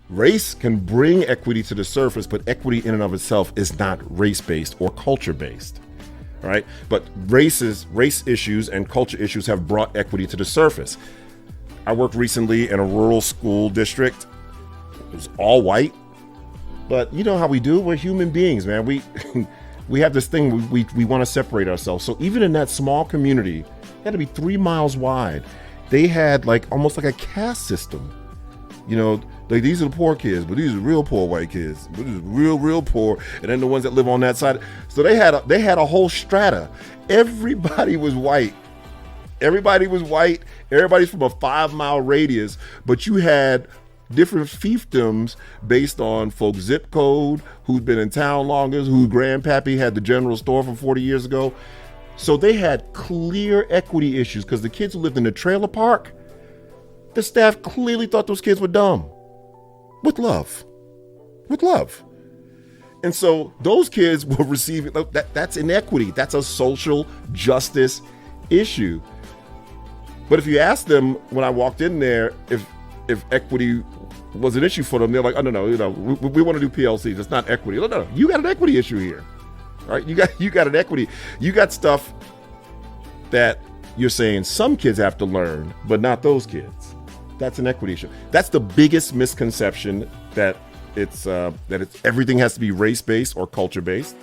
Race can bring equity to the surface, but equity in and of itself is not race-based or culture-based, right? But race issues and culture issues have brought equity to the surface. I worked recently in a rural school district. It was all white, but you know how we do? We're human beings, man. We we have this thing, we want to separate ourselves. So even in that small community, it had to be 3 miles wide. They had like almost like a caste system. You know, like these are the poor kids, but these are real poor white kids. But these are real poor, and then the ones that live on that side. So they had a whole strata. Everybody was white. Everybody's from a 5-mile radius, but you had different fiefdoms based on folks' zip code, who'd been in town longest, whose grandpappy had the general store from 40 years ago. So they had clear equity issues because the kids who lived in the trailer park, the staff clearly thought those kids were dumb. With love. And so those kids were receiving, that's inequity. That's a social justice issue. But if you ask them when I walked in there, if equity was an issue for them, they're like, oh, no, we want to do PLCs. It's not equity. No, you got an equity issue here, right? You got an equity. You got stuff that you're saying some kids have to learn, but not those kids. That's an equity issue. That's the biggest misconception, that it's everything has to be race-based or culture-based.